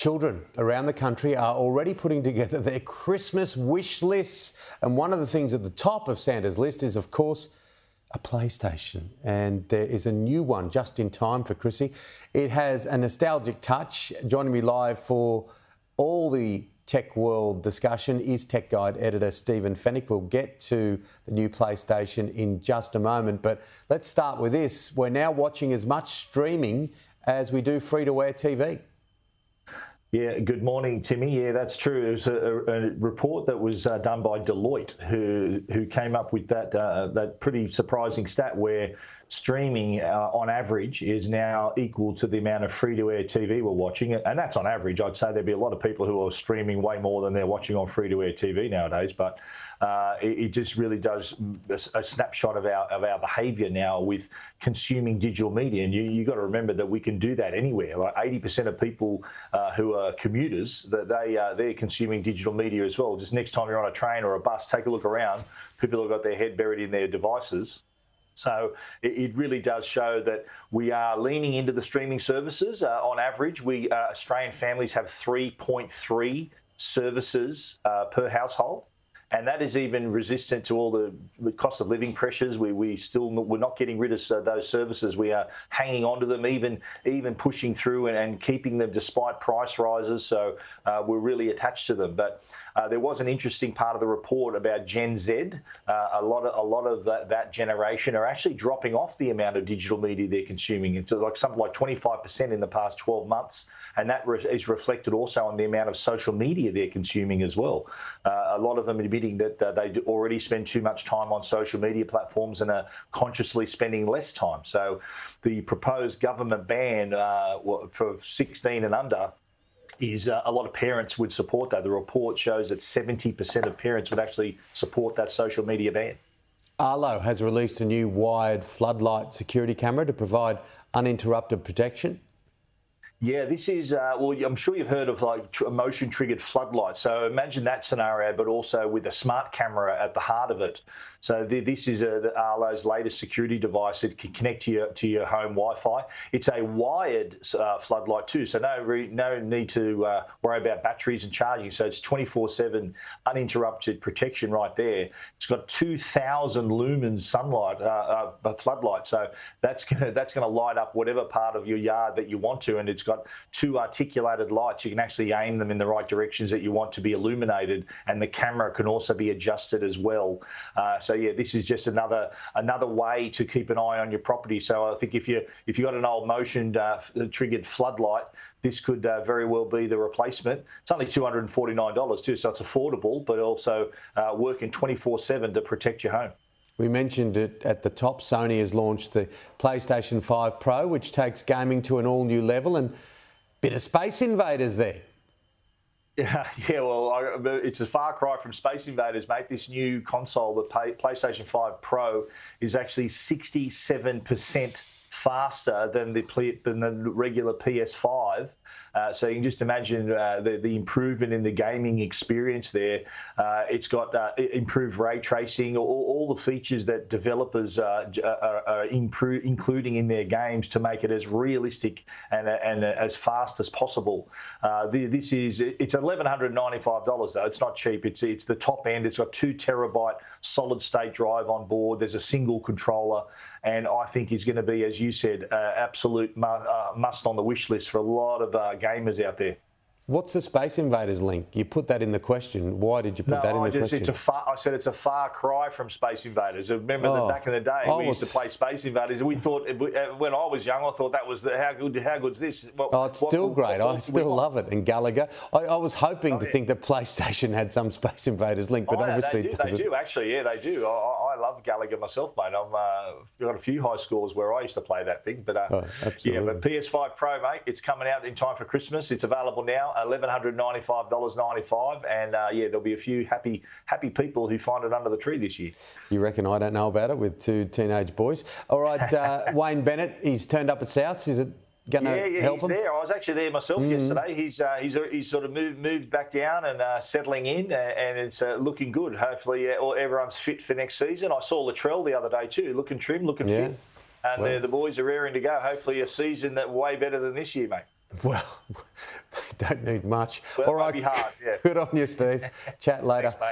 Children around the country are already putting together their Christmas wish lists. And one of the things at the top of Santa's list is, of course, a PlayStation. And there is a new one just in time for Chrissy. It has a nostalgic touch. Joining me live for all the tech world discussion is Tech Guide editor Stephen Fenech. We'll get to the new PlayStation in just a moment, but let's start with this. We're now watching as much streaming as we do free-to-air TV. Yeah, good morning, Timmy. Yeah, that's true. It was a report that was done by Deloitte who came up with that pretty surprising stat where streaming on average is now equal to the amount of free-to-air TV we're watching. And that's on average. I'd say there'd be a lot of people who are streaming way more than they're watching on free-to-air TV nowadays. But it just really does a snapshot of our behaviour now with consuming digital media. And you've got to remember that we can do that anywhere. Like 80% of people who are commuters, that they're consuming digital media as well. Just next time you're on a train or a bus, take a look around. People have got their head buried in their devices. So it really does show that we are leaning into the streaming services. On average, Australian families have 3.3 services per household. And that is even resistant to all the cost of living pressures. We're not getting rid of those services. We are hanging on to them, even pushing through and keeping them despite price rises. So we're really attached to them. But there was an interesting part of the report about Gen Z. A lot of that generation are actually dropping off the amount of digital media they're consuming into something like 25% in the past 12 months. And that is reflected also on the amount of social media they're consuming as well. A lot of them admitting that they already spend too much time on social media platforms and are consciously spending less time. So the proposed government ban for 16 and under is a lot of parents would support that. The report shows that 70% of parents would actually support that social media ban. Arlo has released a new wired floodlight security camera to provide uninterrupted protection. Yeah, this is, well, I'm sure you've heard of motion-triggered floodlights. So imagine that scenario, but also with a smart camera at the heart of it. So this is Arlo's latest security device. It can connect to your home Wi-Fi. It's a wired floodlight too, so no need to worry about batteries and charging. So it's 24/7 uninterrupted protection right there. It's got 2,000 lumens sunlight floodlight. So that's gonna light up whatever part of your yard that you want to, and it's got two articulated lights. You can actually aim them in the right directions that you want to be illuminated, and the camera can also be adjusted as well. So yeah, this is just another way to keep an eye on your property. So I think if you got an old motion triggered floodlight, this could very well be the replacement. It's only $249 too, so it's affordable, but also working 24/7 to protect your home. We mentioned it at the top. Sony has launched the PlayStation 5 Pro, which takes gaming to an all-new level, and a bit of Space Invaders there. Yeah, well, it's a far cry from Space Invaders, mate. This new console, the PlayStation 5 Pro, is actually 67% faster than the regular PS5. So you can just imagine the improvement in the gaming experience there. It's got improved ray tracing, all the features that developers are including in their games to make it as realistic and as fast as possible. It's $1,195 though. It's not cheap. It's the top end. It's got 2 terabyte solid state drive on board. There's a single controller, and I think is going to be, as you said, absolute must on the wish list for a lot of gamers out there. What's the Space Invaders link? You put that in the question. Why did you put that in the question? I said it's a far cry from Space Invaders. Remember that back in the day we used to play Space Invaders, and we thought, when I was young, I thought that was how good's this? It's still great. I still love it. And Gallagher, I was hoping to think that PlayStation had some Space Invaders link, but obviously it doesn't. They do actually. Yeah, they do. I love Gallagher myself, mate. I've got a few high scores where I used to play that thing. But yeah, but PS5 Pro, mate, it's coming out in time for Christmas. It's available now. $1,195.95, and yeah, there'll be a few happy people who find it under the tree this year. You reckon I don't know about it with 2 teenage boys? All right, Wayne Bennett, he's turned up at Souths. Is it going to help him? Yeah, he's there. I was actually there myself yesterday. He's sort of moved back down and settling in, and it's looking good. Hopefully, everyone's fit for next season. I saw Latrell the other day too, looking trim, looking fit, and the boys are raring to go. Hopefully, a season that way better than this year, mate. Well, Don't need much. Well, All it right. might be hard, yeah. Good on you, Steve. Chat later. Thanks, mate.